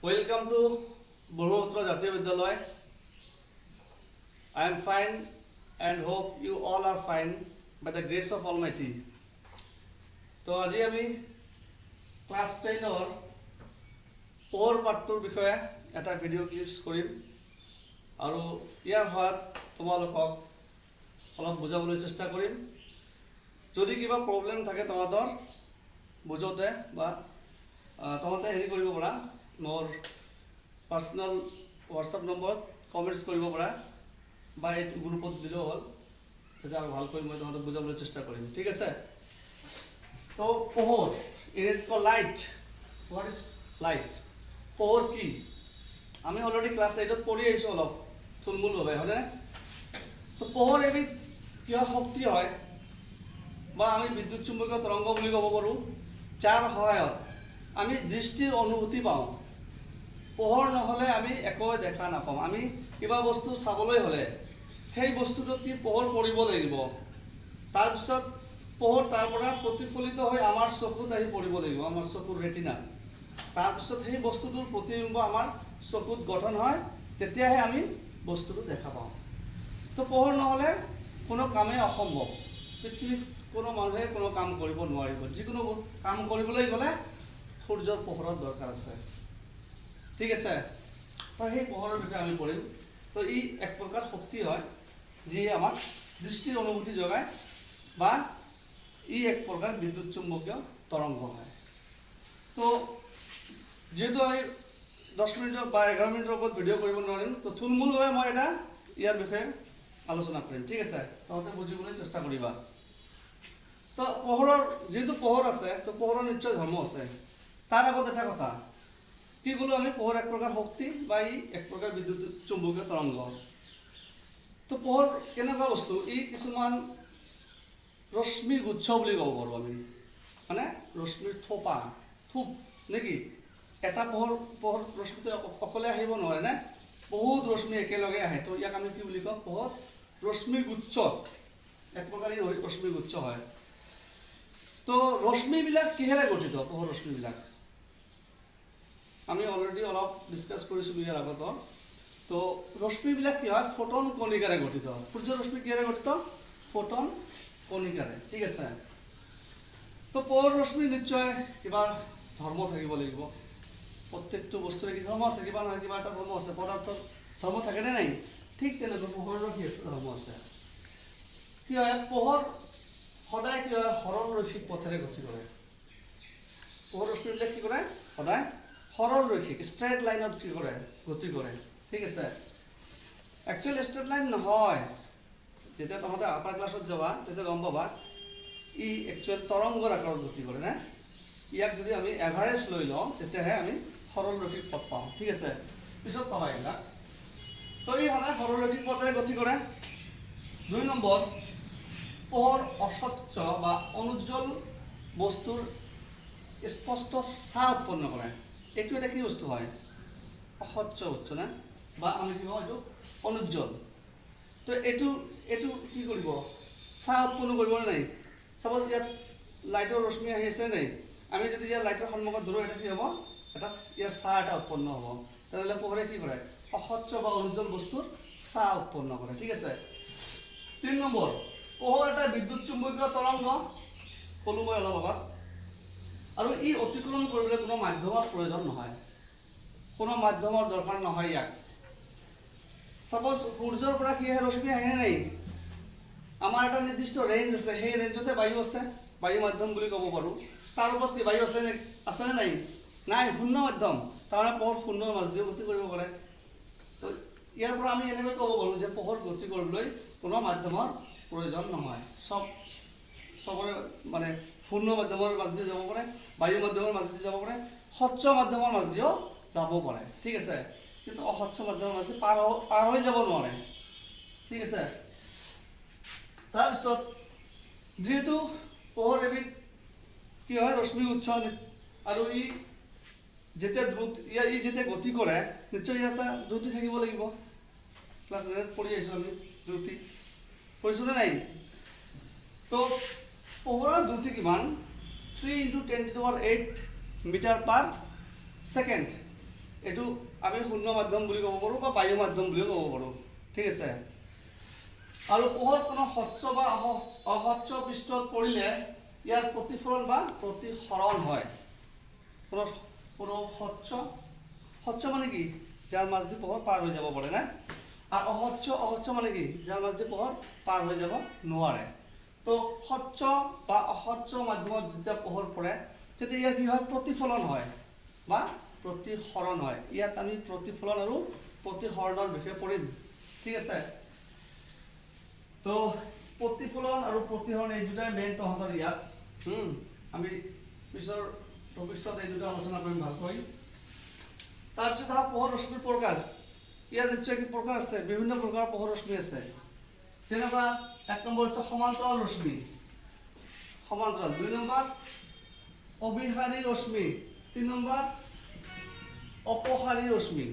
Welcome to Brahmatra Jatiya Vidyalaya. I am fine and hope you all are fine by the grace of Almighty. তো আজি আমি class 10ৰ পৰ পাঠটোৰ বিষয়ে এটা video' clips কৰিম আৰু ইয়াৰ সহায়ত তোমালোকক অলপ বুজাবলৈ চেষ্টা কৰিম। যদি কিবা প্ৰব্লেম থাকে তোমাদেৰ বুঝোতে বা তোমাতে হেৰি কৰিব পৰা মোৰ পাৰ্সোনাল হোৱাটছআপ নম্বৰত কমেন্টছ কৰিব পৰা বা এই গ্ৰুপত দিলেও হ'ল, তেতিয়া আৰু ভালকৈ মই তোমাক বুজাবলৈ চেষ্টা কৰিম। ঠিক আছে। তো পোহৰ it call light. What is light? পোহৰ কি? আমি অলৰেডি ক্লাছ 8ত পঢ়ি আহিছোঁ অলপ থুলমূলভাৱে, হয়নে? তো পোহৰ এবিধ কিয় শক্তি হয় বা আমি বিদ্যুৎ চুম্বকীয় তৰংগ বুলি ক'ব পাৰোঁ, যাৰ সহায়ত আমি দৃষ্টিৰ অনুভূতি পাওঁ। পোহৰ নহ'লে আমি একো দেখা নাপাওঁ। আমি কিবা বস্তু চাবলৈ হ'লে সেই বস্তুটোত কি পোহৰ পৰিব লাগিব, তাৰপিছত পোহৰ তাৰ পৰা প্ৰতিফলিত হৈ আমাৰ চকুত আহি পৰিব লাগিব, আমাৰ চকুৰ ৰেটিনাত। তাৰপিছত সেই বস্তুটোৰ প্ৰতিবিম্ব আমাৰ চকুত গঠন হয়, তেতিয়াহে আমি বস্তুটো দেখা পাওঁ। তো পোহৰ নহ'লে কোনো কামেই অসম্ভৱ। পৃথিৱীত কোনো মানুহে কোনো কাম কৰিব নোৱাৰিব। যিকোনো কাম কৰিবলৈ গ'লে সূৰ্যৰ পোহৰৰ দৰকাৰ আছে। ঠিক আছে। তো সেই পোহৰৰ বিষয়ে আমি পঢ়িম। তো ই এক প্ৰকাৰ শক্তি হয় যিয়ে আমাক দৃষ্টিৰ অনুভূতি যোগায় বা ই এক প্ৰকাৰ বিদ্যুৎ চুম্বকীয় তৰংগ হয়। তো যেহেতু আমি 10 মিনিটৰ বা 11 মিনিটৰ ওপৰত ভিডিঅ' কৰিব নোৱাৰিম, তো থুলমূলভাৱে মই এটা ইয়াৰ বিষয়ে আলোচনা কৰিম। ঠিক আছে। তহঁতে বুজিবলৈ চেষ্টা কৰিবা। তো পোহৰৰ যেহেতু পোহৰ আছে, তো পোহৰৰ নিশ্চয় ধৰ্ম আছে। তাৰ আগত এটা কথা কি ক'লো আমি, পোহৰ এক প্ৰকাৰ শক্তি বা ই এক প্ৰকাৰ বিদ্যুৎ চুম্বকীয় তৰংগ। তো পোহৰ কেনেকুৱা বস্তু? ই কিছুমান ৰশ্মি গুচ্ছ বুলি ক'ব পাৰোঁ আমি, মানে ৰশ্মিৰ থোপ নেকি? এটা পোহৰ ৰশ্মিটো অকলে আহিব নোৱাৰে নে? বহুত ৰশ্মি একেলগে আহে। তো ইয়াক আমি কি বুলি কওঁ? পোহৰ ৰশ্মি গুচ্ছ, এক প্ৰকাৰ ৰশ্মি গুচ্ছ হয়। তো ৰশ্মিবিলাক কিহেৰে গঠিত? পোহৰ ৰশ্মিবিলাক আমি অলৰেডি অলপ ডিছকাছ কৰিছিলোঁ ইয়াৰ আগত। তো ৰশ্মিবিলাক কি হয়? ফোটন কণিকাৰে গঠিত। সূৰ্যৰ ৰশ্মি কিহেৰে গঠিত? ফোটন কণিকাৰে। ঠিক আছে। তো পোহৰ ৰশ্মি নিশ্চয় কিবা ধৰ্ম থাকিব লাগিব। প্ৰত্যেকটো বস্তুৰে কি ধৰ্ম আছে? কিবা নহয় কিবা এটা ধৰ্ম আছে। পদাৰ্থৰ ধৰ্ম থাকেনে নাই? ঠিক তেনেকৈ পোহৰৰ কি আছে? ধৰ্ম আছে। কি হয়? পোহৰ সদায় কি হয়? সৰল ৰৈখিক পথেৰে গতি কৰে। পোহৰ ৰশ্মিবিলাক কি কৰে? সদায় সৰল ৰৈখিক ষ্ট্ৰেট লাইনত কি কৰে? গতি কৰে। ঠিক আছে। একচুৱেলি ষ্ট্ৰেট লাইন নহয়। যেতিয়া তহঁতে আপাৰ ক্লাছত যাবা তেতিয়া গম পাবা ই একচুৱেল তৰংগৰ আকাৰত গতি কৰে না। ইয়াক যদি আমি এভাৰেজ লৈ লওঁ তেতিয়াহে আমি সৰল ৰৈখিক পথ পাওঁ। ঠিক আছে। পিছত পাবা এইবিলাক। তো ই সদায় সৰল ৰৈখিক পথেৰে গতি কৰে। 2 নম্বৰ, পোহৰ অস্বচ্ছ বা অনুজ্জ্বল বস্তুৰ স্পষ্ট ছাঁ উৎপন্ন কৰে। এইটো এটা কি বস্তু হয়? অস্বচ্ছ বস্তু না, বা আমি কি কওঁ এইটো অনুজ্জ্বল। তো এইটো কি কৰিব? ছাঁ উৎপন্ন কৰিব নাই? চাপ'জ ইয়াত লাইটৰ ৰশ্মি আহি আছে নাই? আমি যদি ইয়াৰ লাইটৰ সন্মুখত ধৰোঁ, এটা কি হ'ব? এটা ইয়াৰ ছাঁ এটা উৎপন্ন হ'ব। তেনেহ'লে পোহৰে কি কৰে? অস্বচ্ছ বা অনুজ্জ্বল বস্তুৰ ছাঁ উৎপন্ন কৰে। ঠিক আছে। 3 নম্বৰ, পোহৰ এটা বিদ্যুৎ চুম্বকীয় তৰংগ, ক'লো মই অলপ আগত, আৰু ই অতিক্ৰমণ কৰিবলৈ কোনো মাধ্যমৰ প্ৰয়োজন নহয়। কোনো মাধ্যমৰ দৰকাৰ নহয় ইয়াক। চাপ'জ সূৰ্যৰ পৰা কি আহে? ৰশ্মি আহে নাই? আমাৰ এটা নিৰ্দিষ্ট ৰেঞ্জ আছে, সেই ৰেঞ্জতে বায়ু আছে, বায়ু মাধ্যম বুলি ক'ব পাৰোঁ। তাৰ ওপৰত কি বায়ু আছেনে নাই? নাই, শূন্য মাধ্যম। তাৰমানে পোহৰ শূন্যৰ মাজেদিও গতি কৰিব পাৰে। তো ইয়াৰ পৰা আমি এনেকৈ ক'ব পাৰোঁ যে পোহৰ গতি কৰিবলৈ কোনো মাধ্যমৰ প্ৰয়োজন নহয়। চবৰে মানে শূন্য মাধ্যমৰ মাজেদি যাব পাৰে, বায়ু মাধ্যমৰ মাজেদি যাব পাৰে, স্বচ্ছ মাধ্যমৰ মাজেদিও যাব পাৰে। ঠিক আছে। কিন্তু অস্বচ্ছ মাধ্যমৰ মাজেদি পাৰ হৈ যাব নোৱাৰে। ঠিক আছে। তাৰপিছত যিহেতু পোহৰ এবিধ কি হয়? ৰশ্মি উৎস, আৰু ই যেতিয়া গতি কৰে নিশ্চয় ইয়াৰ এটা দ্ৰুতি থাকিব লাগিব। ক্লাছ 9ত পঢ়ি আহিছোঁ আমি দ্ৰুতি। পঢ়িছোঁনে নাই? তো পোহৰৰ দ্ৰুতি কিমান? 3 × 10⁸ মিটাৰ পাৰ ছেকেণ্ড। এইটো আমি শূন্য মাধ্যম বুলি ক'ব পাৰোঁ বা বায়ু মাধ্যম বুলিও ক'ব পাৰোঁ ঠিক আছে আৰু পোহৰ কোনো স্বচ্ছ বা অস্বচ্ছ পৃষ্ঠত পৰিলে ইয়াৰ প্ৰতিফলন বা প্ৰতিসৰণ হয় কোনো স্বচ্ছ মানে কি যাৰ মাজদি পোহৰ পাৰ হৈ যাব পাৰে না আৰু অস্বচ্ছ মানে কি যাৰ মাজদি পোহৰ পাৰ হৈ যাব নোৱাৰে তো স্বচ্ছ বা অস্বচ্ছ মাধ্যমত যেতিয়া পোহৰ পৰে তেতিয়া ইয়াৰ কি হয় প্ৰতিফলন হয় বা প্ৰতিসৰণ হয় ইয়াত আমি প্ৰতিফলন আৰু প্ৰতিসৰণৰ বিষয়ে পঢ়িম ঠিক আছে তো প্ৰতিফলন আৰু প্ৰতিসৰণ এই দুটাই মেইন তহঁতৰ ইয়াত আমি পিছৰ ভৱিষ্যত এই দুটা আলোচনা কৰিম ভালকৈ তাৰপিছত পোহৰ ৰশ্মিৰ প্ৰকাৰ ইয়াৰ নিশ্চয় কি প্ৰকাৰ আছে বিভিন্ন প্ৰকাৰৰ পোহৰ ৰশ্মি আছে যেনেকুৱা এক নম্বৰ হৈছে সমান্তৰাল ৰশ্মি সমান্তৰাল দুই নম্বৰ অভিসাৰী ৰশ্মি তিন নম্বৰ অপসাৰী ৰশ্মি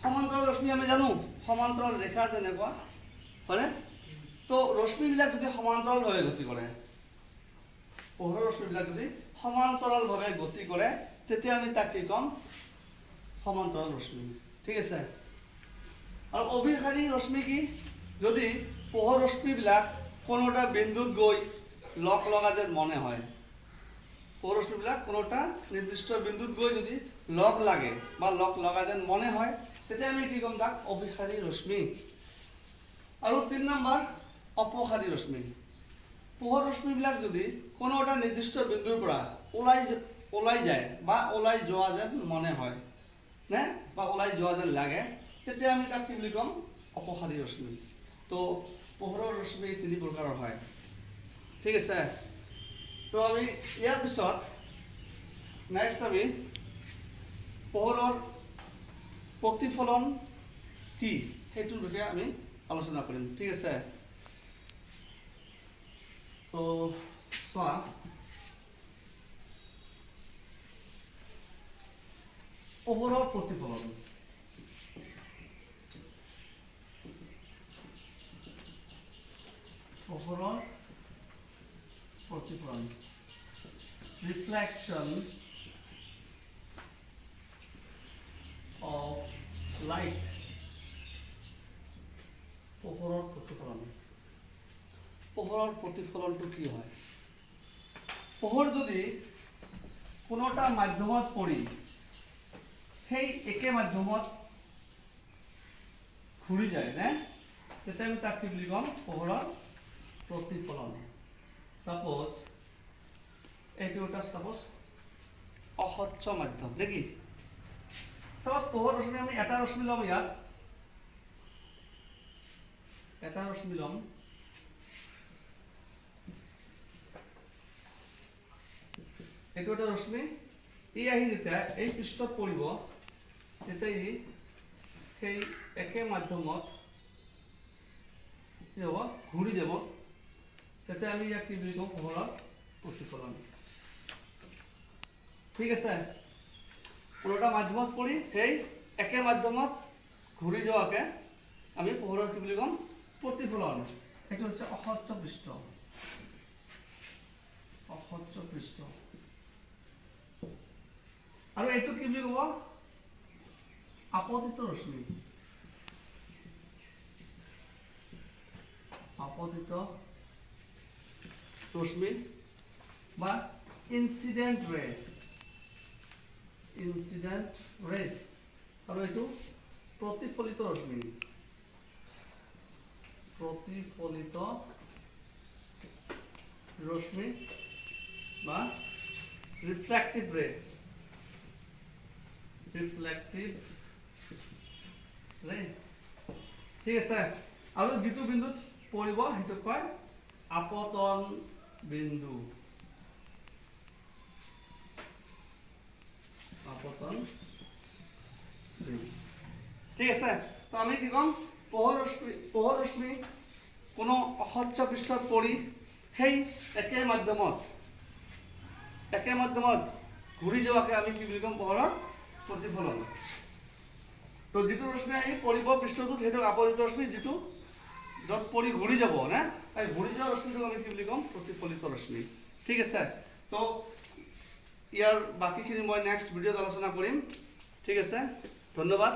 সমান্তৰাল ৰশ্মি আমি জানো সমান্তৰাল ৰেখা যেনেকুৱা হয়নে তো ৰশ্মিবিলাক যদি সমান্তৰালভাৱে গতি কৰে পোহৰৰ ৰশ্মিবিলাক যদি সমান্তৰালভাৱে গতি কৰে তেতিয়া আমি তাক কি ক'ম সমান্তৰাল ৰশ্মি ঠিক আছে আৰু অভিসাৰী ৰশ্মি কি যদি পোহৰ ৰশ্মিবিলাক কোনো এটা বিন্দুত গৈ লগ লগা যেন মনে হয় পোহৰ ৰশ্মিবিলাক কোনো এটা নিৰ্দিষ্ট বিন্দুত গৈ যদি লগ লাগে বা লগ লগা যেন মনে হয় তেতিয়া আমি কি ক'ম তাক অভিসাৰী ৰশ্মি আৰু ৩ নম্বৰ অপসাৰী ৰশ্মি পোহৰ ৰশ্মিবিলাক যদি কোনো এটা নিৰ্দিষ্ট বিন্দুৰ পৰা ওলাই যায় বা ওলাই যোৱা যেন মনে হয় নে বা ওলাই যোৱা যেন লাগে তেতিয়া আমি তাক কি বুলি ক'ম অপসাৰী ৰশ্মি তো পোহৰৰ ৰশ্মি ৩ প্ৰকাৰৰ হয় ঠিক আছে তো আমি ইয়াৰ পিছত নেক্সট আমি পোহৰৰ প্ৰতিফলন কি সেইটোৰ বিষয়ে আমি আলোচনা কৰিম ঠিক আছে তো চোৱা পোহৰৰ প্ৰতিফলন পোহৰৰ প্ৰতিফলন reflection of light পোহৰৰ প্ৰতিফলন পোহৰৰ প্ৰতিফলনটো কি হয় পোহৰ যদি কোনো এটা মাধ্যমত পৰি সেই একে মাধ্যমত ঘূৰি যায় নে তেতিয়া আমি তাক কি বুলি ক'ম পোহৰৰ প্ৰতিফলন সাপোজ এইটো এটা সাপোজ অস্বচ্ছ মাধ্যম নেকি সাপোজ পোহৰ ৰশ্মি আমি এটা ৰশ্মি ল'ম ইয়াত এটা ৰশ্মি ল'ম এইটো এটা ৰশ্মি ই আহি যেতিয়া এই পৃষ্ঠত পৰিব তেতিয়া ই সেই একে মাধ্যমত কি হ'ব ঘূৰি যাব তেতিয়া আমি ইয়াক কি বুলি ক'ম পোহৰৰ প্ৰতিফলন ঠিক আছে কোনো এটা মাধ্যমত পৰি সেই একে মাধ্যমত ঘূৰি যোৱাকে আমি পোহৰৰ কি বুলি ক'ম প্ৰতিফলন এইটো হৈছে অস্বচ্ছ পৃষ্ঠ আৰু এইটো কি বুলি ক'ব আপতিত ৰশ্মি বা ইনসিডেন্ট ৰে আৰু এইটো প্ৰতিফলিত ৰশ্মি বা ৰিফ্লেক্টিভ ৰে ঠিক আছে আৰু যিটো বিন্দুত পৰিব সেইটো কয় আপতন বিন্দু ঠিক আছে তো আমি কি কম পোহৰ ৰশ্মি কোনো অস্বচ্ছ পৃষ্ঠত পৰি সেই একে মাধ্যমত ঘূৰি যোৱাকে আমি কি বুলি ক'ম পোহৰৰ প্ৰতিফলন তো যিটো ৰশ্মি আহি পৰিব পৃষ্ঠটোত সেইটো আপতিত ৰশ্মি যিটো য'ত পৰি ঘূৰি যাব না এই ঘূৰি যোৱা ৰশ্মিটোক আমি কি বুলি ক'ম প্ৰতিফলিত ৰশ্মি ঠিক আছে তো ইয়াৰ বাকীখিনি মই নেক্সট ভিডিঅ'ত আলোচনা কৰিম ঠিক আছে, ধন্যবাদ।